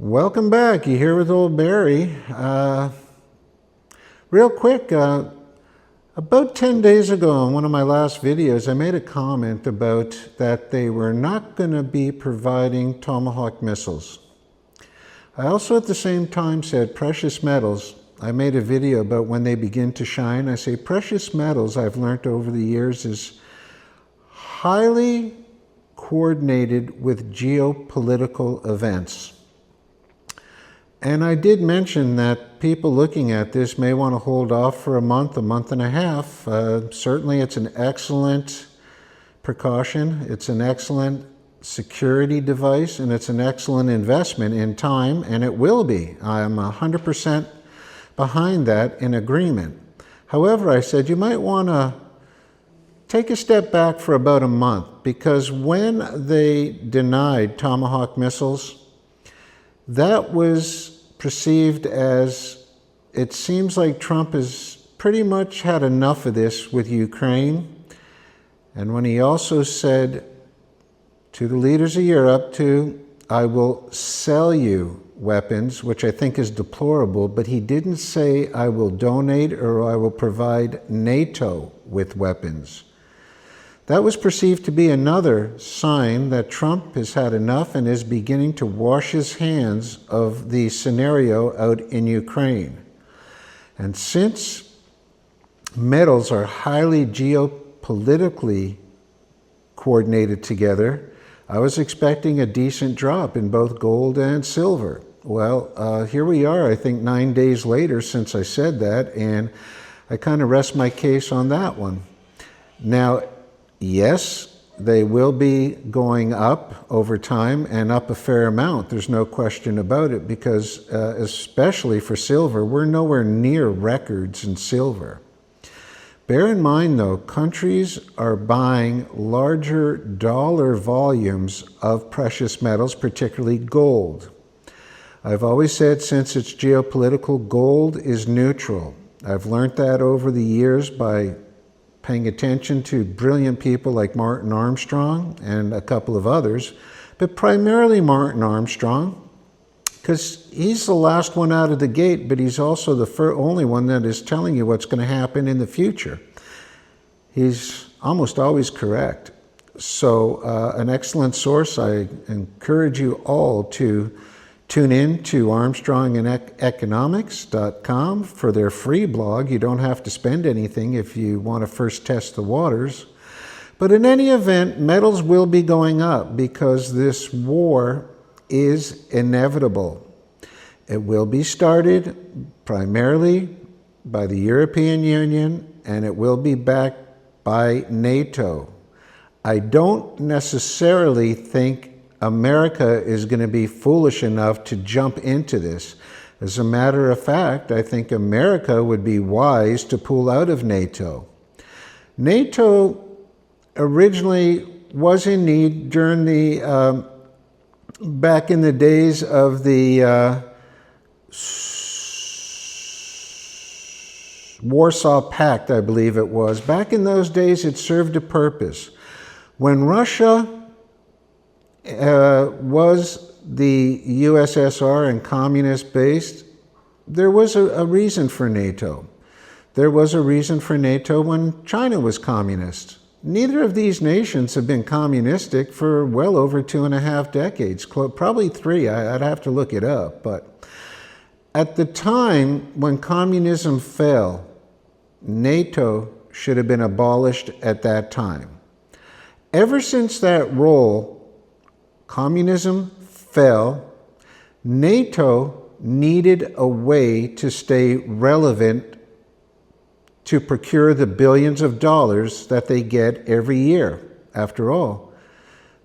Welcome back. You here with old Barry. Real quick, about 10 days ago in one of my last videos, I made a comment about that they were not going to be providing Tomahawk missiles. I also at the same time said precious metals. I made a video about when they begin to shine. I say precious metals, I've learned over the years, is highly coordinated with geopolitical events. And I did mention that people looking at this may want to hold off for a month and a half. Certainly it's an excellent precaution. It's an excellent security device, and it's an excellent investment in time, and it will be. I'm 100% behind that, in agreement. However, I said you might want to take a step back for about a month, because when they denied Tomahawk missiles, that was perceived as, it seems like Trump has pretty much had enough of this with Ukraine. And when he also said to the leaders of Europe, I will sell you weapons, which I think is deplorable, but he didn't say I will donate or I will provide NATO with weapons. That was perceived to be another sign that Trump has had enough and is beginning to wash his hands of the scenario out in Ukraine. And since metals are highly geopolitically coordinated together, I was expecting a decent drop in both gold and silver. Well, here we are, I think 9 days later since I said that, and I kind of rest my case on that one. Now, yes, they will be going up over time, and up a fair amount. There's no question about it, because especially for silver, we're nowhere near records in silver. Bear in mind, though, countries are buying larger dollar volumes of precious metals, particularly gold. I've always said, since it's geopolitical, gold is neutral. I've learned that over the years by paying attention to brilliant people like Martin Armstrong and a couple of others, but primarily Martin Armstrong, because he's the last one out of the gate, but he's also the only one that is telling you what's going to happen in the future. He's almost always correct. So an excellent source. I encourage you all to tune in to armstrongandeconomics.com for their free blog. You don't have to spend anything if you want to first test the waters. But in any event, metals will be going up because this war is inevitable. It will be started primarily by the European Union, and it will be backed by NATO. I don't necessarily think America is going to be foolish enough to jump into this. As a matter of fact, I think America would be wise to pull out of NATO. NATO originally was in need during the, back in the days of the Warsaw Pact, I believe it was. Back in those days, it served a purpose. When Russia was the USSR and communist-based, there was a reason for NATO. There was a reason for NATO when China was communist. Neither of these nations have been communistic for well over 2.5 decades, probably 3, I'd have to look it up. But at the time when communism fell, NATO should have been abolished at that time. Ever since that role, communism fell, NATO needed a way to stay relevant to procure the billions of dollars that they get every year. After all,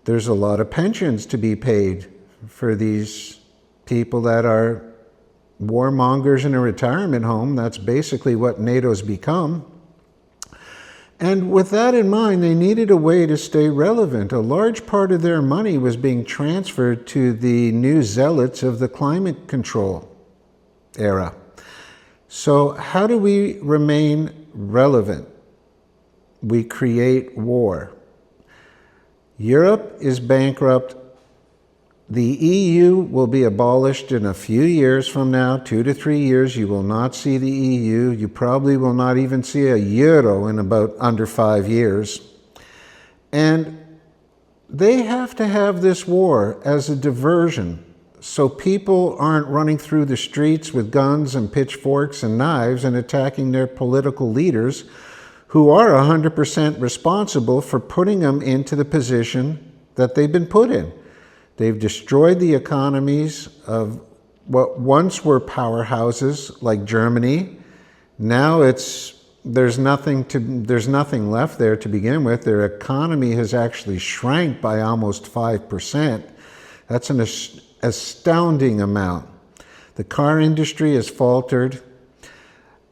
there's a lot of pensions to be paid for these people that are warmongers in a retirement home. That's basically what NATO's become. And with that in mind, they needed a way to stay relevant. A large part of their money was being transferred to the new zealots of the climate control era. So how do we remain relevant? We create war. Europe is bankrupt. The EU will be abolished in a few years from now, 2 to 3 years. You will not see the EU. You probably will not even see a euro in about under 5 years. And they have to have this war as a diversion, so people aren't running through the streets with guns and pitchforks and knives and attacking their political leaders, who are 100% responsible for putting them into the position that they've been put in. They've destroyed the economies of what once were powerhouses like Germany. Now there's nothing left there to begin with. Their economy has actually shrank by almost 5%. That's an astounding amount. The car industry has faltered.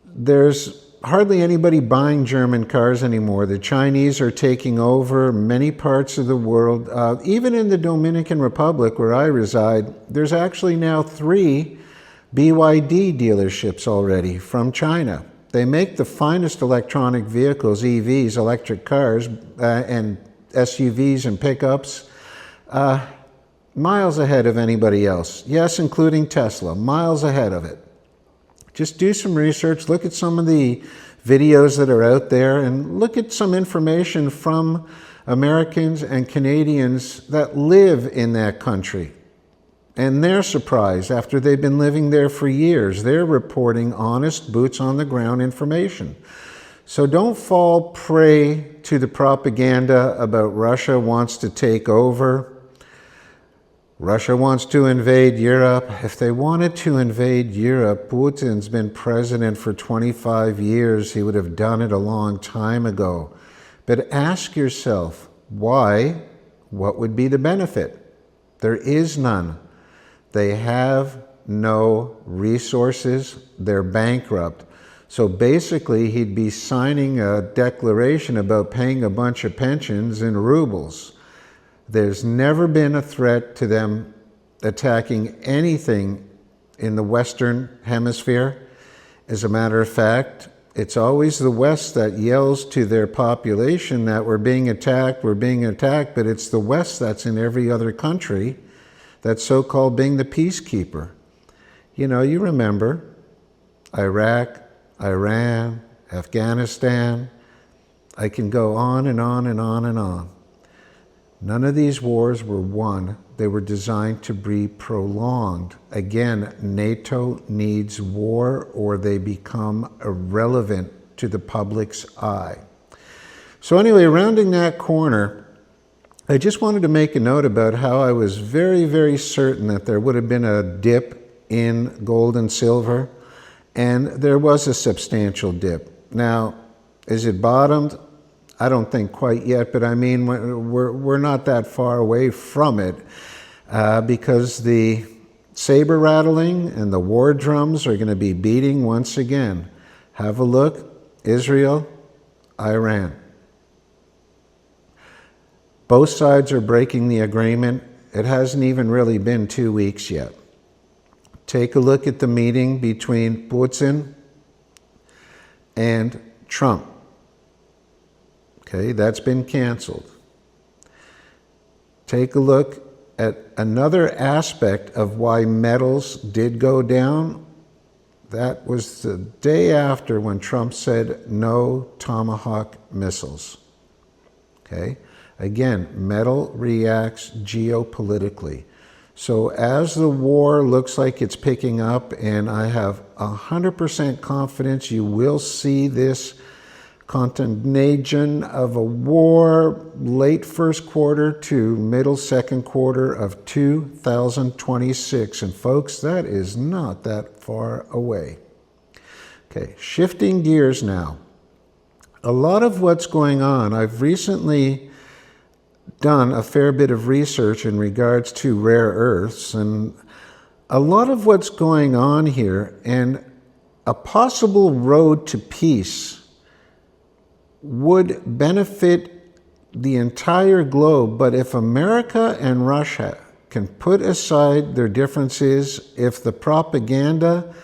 There's hardly anybody buying German cars anymore. The Chinese are taking over many parts of the world. Even in the Dominican Republic, where I reside, there's actually now 3 BYD dealerships already from China. They make the finest electronic vehicles, EVs, electric cars, and SUVs and pickups, miles ahead of anybody else. Yes, including Tesla, miles ahead of it. Just do some research, look at some of the videos that are out there, and look at some information from Americans and Canadians that live in that country. And they're surprised after they've been living there for years. They're reporting honest, boots on the ground information. So don't fall prey to the propaganda about Russia wants to take over. Russia wants to invade Europe. If they wanted to invade Europe, Putin's been president for 25 years. He would have done it a long time ago. But ask yourself, why? What would be the benefit? There is none. They have no resources. They're bankrupt. So basically, he'd be signing a declaration about paying a bunch of pensions in rubles. There's never been a threat to them attacking anything in the Western Hemisphere. As a matter of fact, it's always the West that yells to their population that we're being attacked, but it's the West that's in every other country that's so-called being the peacekeeper. You know, you remember Iraq, Iran, Afghanistan. I can go on and on and on and on. None of these wars were won. They were designed to be prolonged. Again, NATO needs war or they become irrelevant to the public's eye. So anyway, rounding that corner, I just wanted to make a note about how I was very, very certain that there would have been a dip in gold and silver, and there was a substantial dip. Now, is it bottomed? I don't think quite yet, but I mean, we're not that far away from it because the saber rattling and the war drums are going to be beating once again. Have a look, Israel, Iran. Both sides are breaking the agreement. It hasn't even really been 2 weeks yet. Take a look at the meeting between Putin and Trump. Okay, that's been canceled. Take a look at another aspect of why metals did go down. That was the day after when Trump said no Tomahawk missiles. Okay, again, metal reacts geopolitically. So as the war looks like it's picking up, and I have 100% confidence you will see this continuation of a war late first quarter to middle second quarter of 2026. And folks, that is not that far away. Okay, shifting gears now. A lot of what's going on, I've recently done a fair bit of research in regards to rare earths, and a lot of what's going on here and a possible road to peace would benefit the entire globe. But if America and Russia can put aside their differences, if the propaganda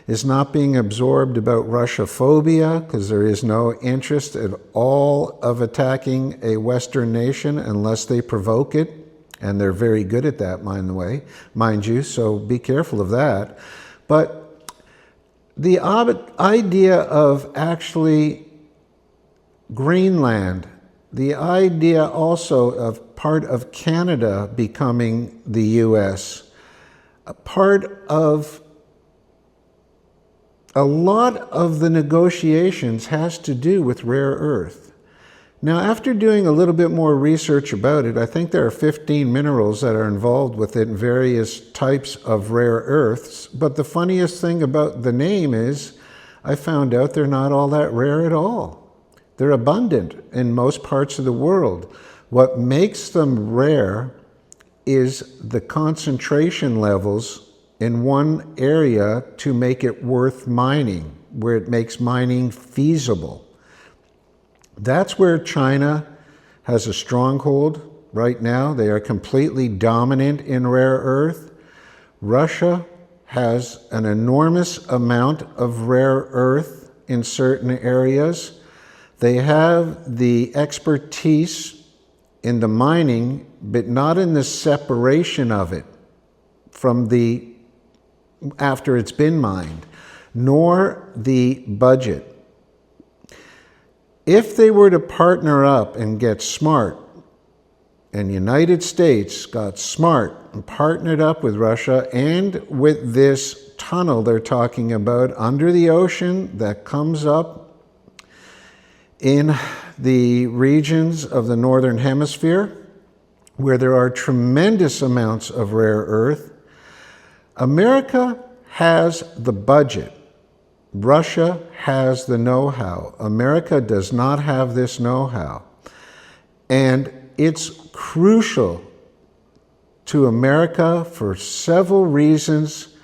is not being absorbed about Russophobia, because there is no interest at all of attacking a Western nation unless they provoke it, And they're very good at that, mind you, so be careful of that. But the idea of actually Greenland, the idea also of part of Canada becoming the US, a part of a lot of the negotiations has to do with rare earth. Now, after doing a little bit more research about it, I think there are 15 minerals that are involved with it, various types of rare earths. But the funniest thing about the name is I found out they're not all that rare at all. They're abundant in most parts of the world. What makes them rare is the concentration levels in one area to make it worth mining, where it makes mining feasible. That's where China has a stronghold right now. They are completely dominant in rare earth. Russia has an enormous amount of rare earth in certain areas. They have the expertise in the mining, but not in the separation of it from the after it's been mined, nor the budget. If they were to partner up and get smart, and the United States got smart and partnered up with Russia and with this tunnel they're talking about under the ocean that comes up in the regions of the Northern Hemisphere, where there are tremendous amounts of rare earth, America has the budget. Russia has the know-how. America does not have this know-how. And it's crucial to America for several reasons.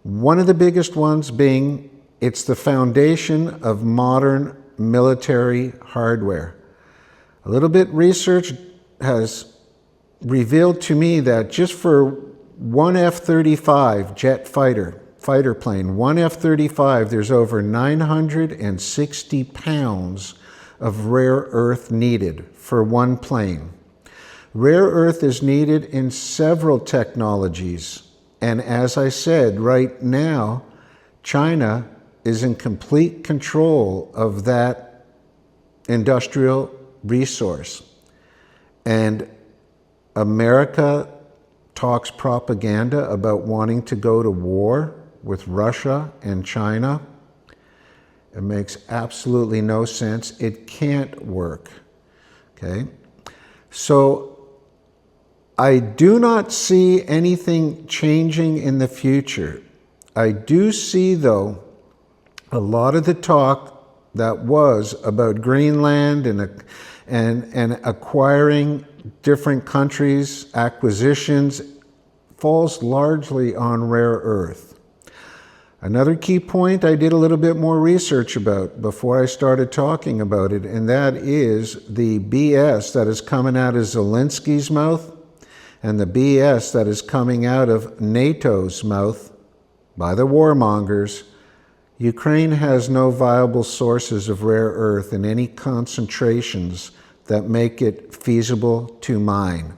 One of the biggest ones being it's the foundation of modern military hardware. A little bit research has revealed to me that just for one F-35 jet fighter plane, one F-35, there's over 960 pounds of rare earth needed for one plane. Rare earth is needed in several technologies. And as I said, right now, China is in complete control of that industrial resource. And America talks propaganda about wanting to go to war with Russia and China. It makes absolutely no sense. It can't work. Okay? So I do not see anything changing in the future. I do see, though, a lot of the talk that was about Greenland and acquiring different countries, acquisitions, falls largely on rare earth. Another key point I did a little bit more research about before I started talking about it, and that is the BS that is coming out of Zelensky's mouth and the BS that is coming out of NATO's mouth by the warmongers. Ukraine has no viable sources of rare earth in any concentrations that make it feasible to mine.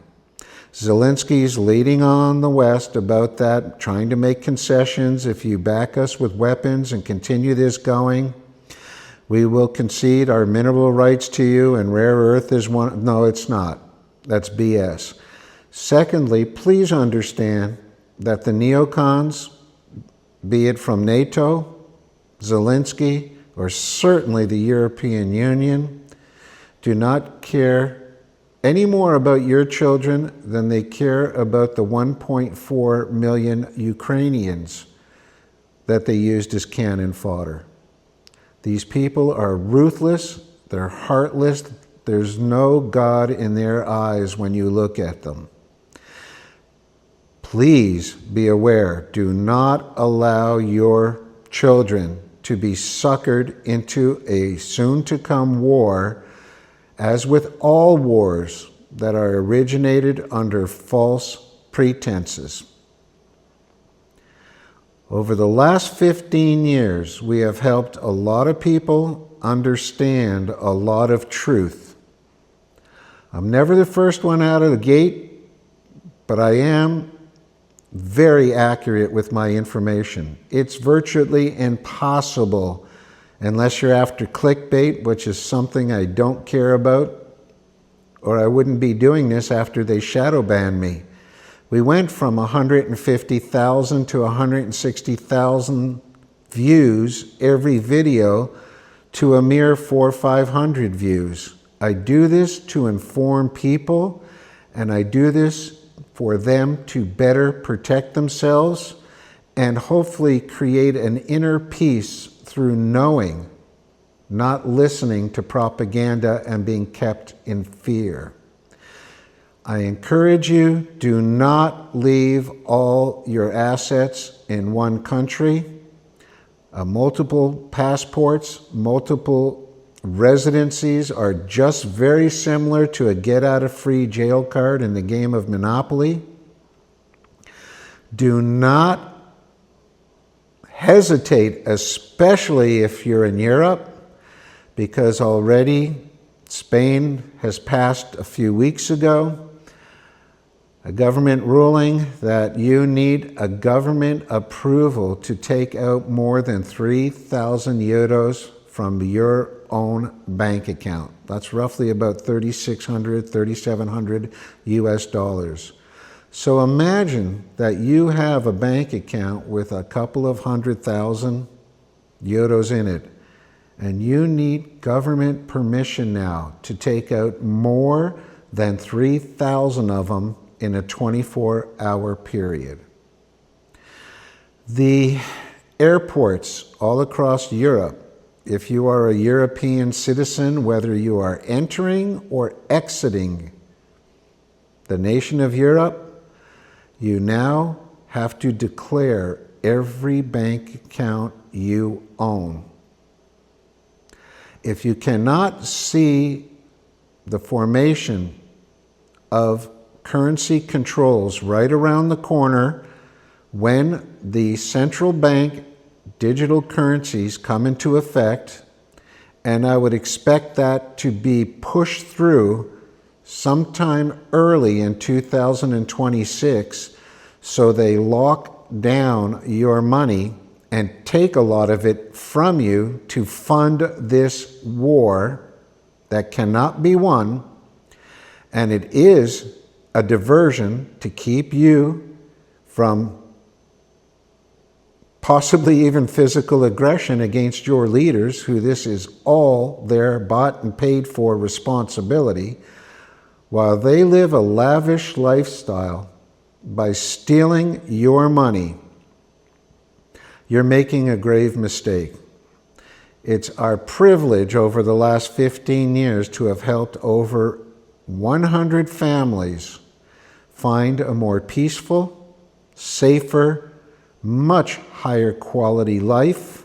Zelensky's leading on the West about that, trying to make concessions. If you back us with weapons and continue this going, we will concede our mineral rights to you, and rare earth is one. No, it's not. That's BS. Secondly, please understand that the neocons, be it from NATO, Zelensky, or certainly the European Union, do not care any more about your children than they care about the 1.4 million Ukrainians that they used as cannon fodder. These people are ruthless, they're heartless, there's no God in their eyes when you look at them. Please be aware, do not allow your children to be suckered into a soon-to-come war, as with all wars that are originated under false pretenses. Over the last 15 years, we have helped a lot of people understand a lot of truth. I'm never the first one out of the gate but I am very accurate with my information. It's virtually impossible, unless you're after clickbait, which is something I don't care about, or I wouldn't be doing this after they shadow banned me. We went from 150,000 to 160,000 views every video to a mere 400 or 500 views. I do this to inform people, and I do this for them to better protect themselves and hopefully create an inner peace through knowing, not listening to propaganda and being kept in fear. I encourage you, do not leave all your assets in one country. Multiple passports, multiple residencies are just very similar to a get-out-of-free-jail card in the game of Monopoly. Do not hesitate, especially if you're in Europe, because already Spain has passed a few weeks ago a government ruling that you need a government approval to take out more than 3,000 euros from your own bank account. That's roughly about $3,600, $3,700 US dollars. So imagine that you have a bank account with a couple of 100,000 euros in it, and you need government permission now to take out more than 3,000 of them in a 24-hour period. The airports all across Europe, if you are a European citizen, whether you are entering or exiting the nation of Europe, you now have to declare every bank account you own. If you cannot see the formation of currency controls right around the corner when the central bank digital currencies come into effect, and I would expect that to be pushed through sometime early in 2026, so they lock down your money and take a lot of it from you to fund this war that cannot be won, and it is a diversion to keep you from possibly even physical aggression against your leaders, who this is all their bought and paid for responsibility, while they live a lavish lifestyle by stealing your money. You're making a grave mistake. It's our privilege over the last 15 years to have helped over 100 families find a more peaceful, safer, much higher quality life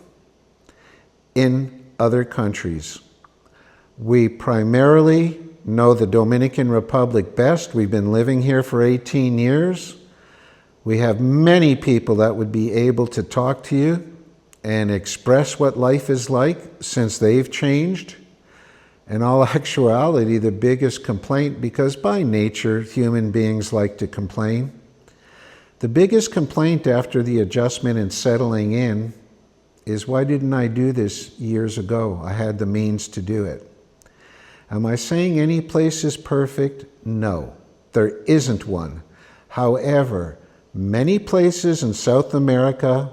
in other countries. We primarily know the Dominican Republic best. We've been living here for 18 years. We have many people that would be able to talk to you and express what life is like since they've changed. In all actuality, the biggest complaint, because by nature human beings like to complain, the biggest complaint after the adjustment and settling in is, why didn't I do this years ago? I had the means to do it. Am I saying any place is perfect? No, there isn't one. However, many places in South America,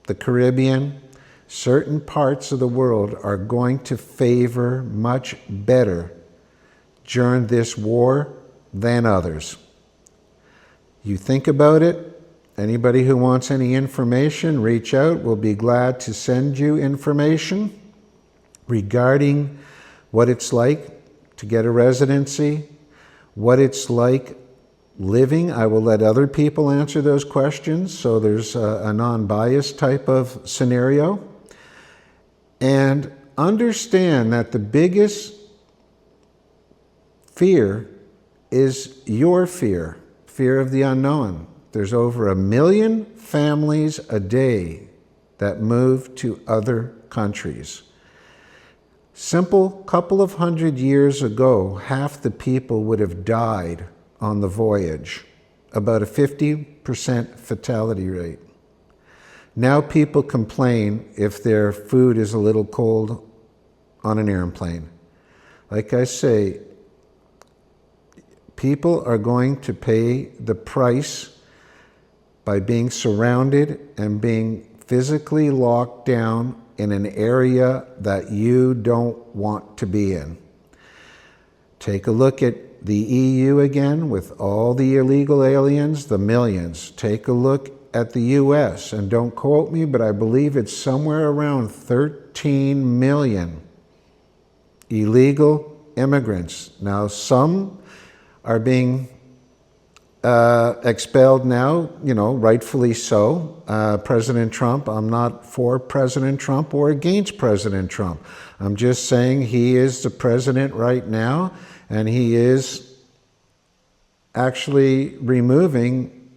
the Caribbean, certain parts of the world are going to favor much better during this war than others. You think about it. Anybody who wants any information, reach out. We'll be glad to send you information regarding what it's like to get a residency, what it's like living. I will let other people answer those questions, so there's a non-biased type of scenario. And understand that the biggest fear is your fear of the unknown. There's over 1 million families a day that move to other countries. Simple couple of 100 years ago, half the people would have died on the voyage. about a 50% fatality rate. Now people complain if their food is a little cold on an airplane. Like I say, people are going to pay the price by being surrounded and being physically locked down in an area that you don't want to be in. Take a look at the EU again with all the illegal aliens, the millions. Take a look at the US, and don't quote me, but I believe it's somewhere around 13 million illegal immigrants. Now, some are being expelled now, rightfully so. President Trump, I'm not for President Trump or against President Trump. I'm just saying he is the president right now, and he is actually removing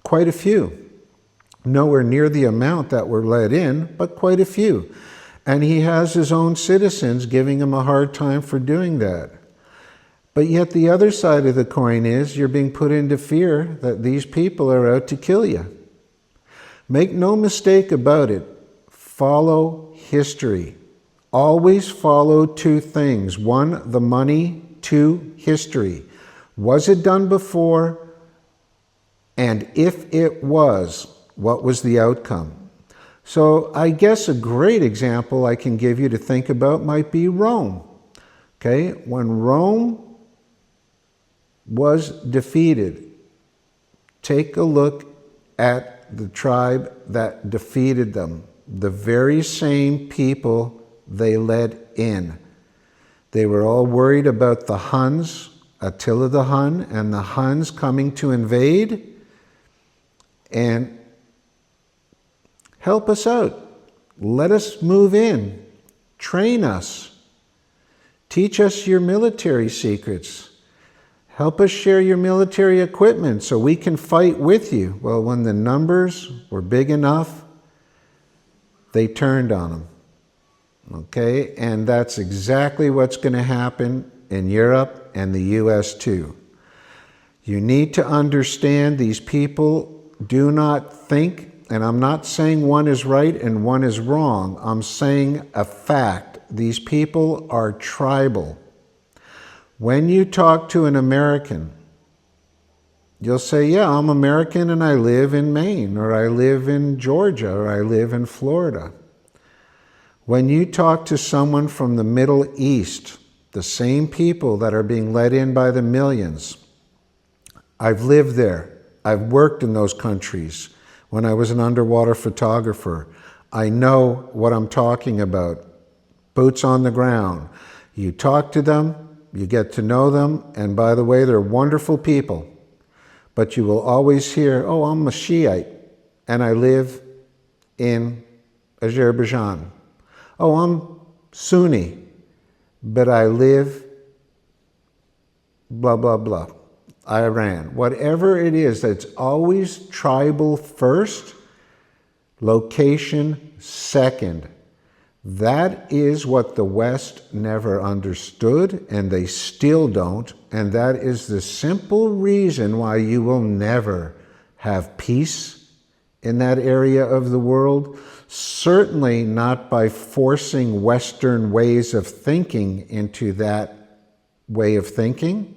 quite a few. Nowhere near the amount that were let in, but quite a few. And he has his own citizens giving him a hard time for doing that. But yet the other side of the coin is you're being put into fear that these people are out to kill you. Make no mistake about it. Follow history. Always follow two things. One, the money. Two, history. Was it done before? And if it was, what was the outcome? So I guess a great example I can give you to think about might be Rome. Okay, when Rome was defeated, take a look at the tribe that defeated them. The very same people they led in. They were all worried about the Huns, Attila the Hun, and the Huns coming to invade and help us out. Let us move in. Train us. Teach us your military secrets. Help us share your military equipment so we can fight with you. Well, when the numbers were big enough, they turned on them. Okay? And that's exactly what's going to happen in Europe and the US too. You need to understand these people do not think, and I'm not saying one is right and one is wrong. I'm saying a fact. These people are tribal. When you talk to an American, you'll say, yeah, I'm American and I live in Maine, or I live in Georgia, or I live in Florida. When you talk to someone from the Middle East, the same people that are being let in by the millions, I've lived there. I've worked in those countries. When I was an underwater photographer, I know what I'm talking about. Boots on the ground. You talk to them, you get to know them, and by the way, they're wonderful people. But you will always hear, oh, I'm a Shiite, and I live in Azerbaijan. Oh, I'm Sunni, but I live blah, blah, blah. Iran. Whatever it is, that's always tribal first, location second. That is what the West never understood, and they still don't. And that is the simple reason why you will never have peace in that area of the world. Certainly not by forcing Western ways of thinking into that way of thinking.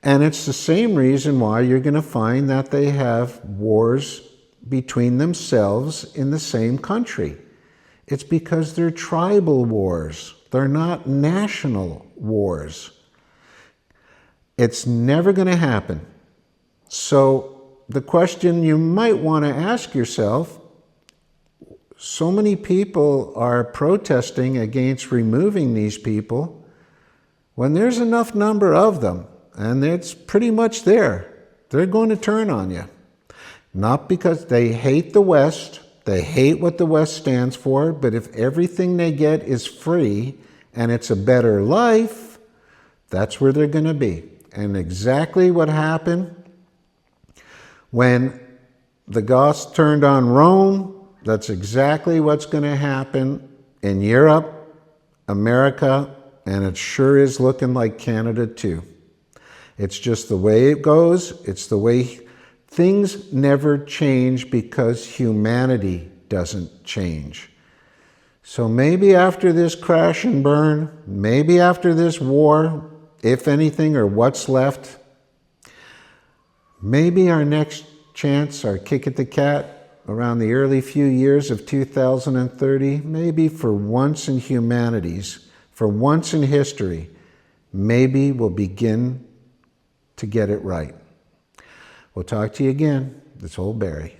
And it's the same reason why you're going to find that they have wars between themselves in the same country. It's because they're tribal wars. They're not national wars. It's never going to happen. So the question you might want to ask yourself, so many people are protesting against removing these people when there's enough number of them, and it's pretty much there. They're going to turn on you. Not because they hate the West, they hate what the West stands for, but if everything they get is free and it's a better life, that's where they're going to be. And exactly what happened when the Goths turned on Rome, that's exactly what's going to happen in Europe, America, and it sure is looking like Canada too. It's just the way it goes. It's the way Things never change because humanity doesn't change. So maybe after this crash and burn, maybe after this war, if anything, or what's left, maybe our next chance, our kick at the cat, around the early few years of 2030, maybe for once in humanities, for once in history, maybe we'll begin to get it right. We'll talk to you again. It's old Barry.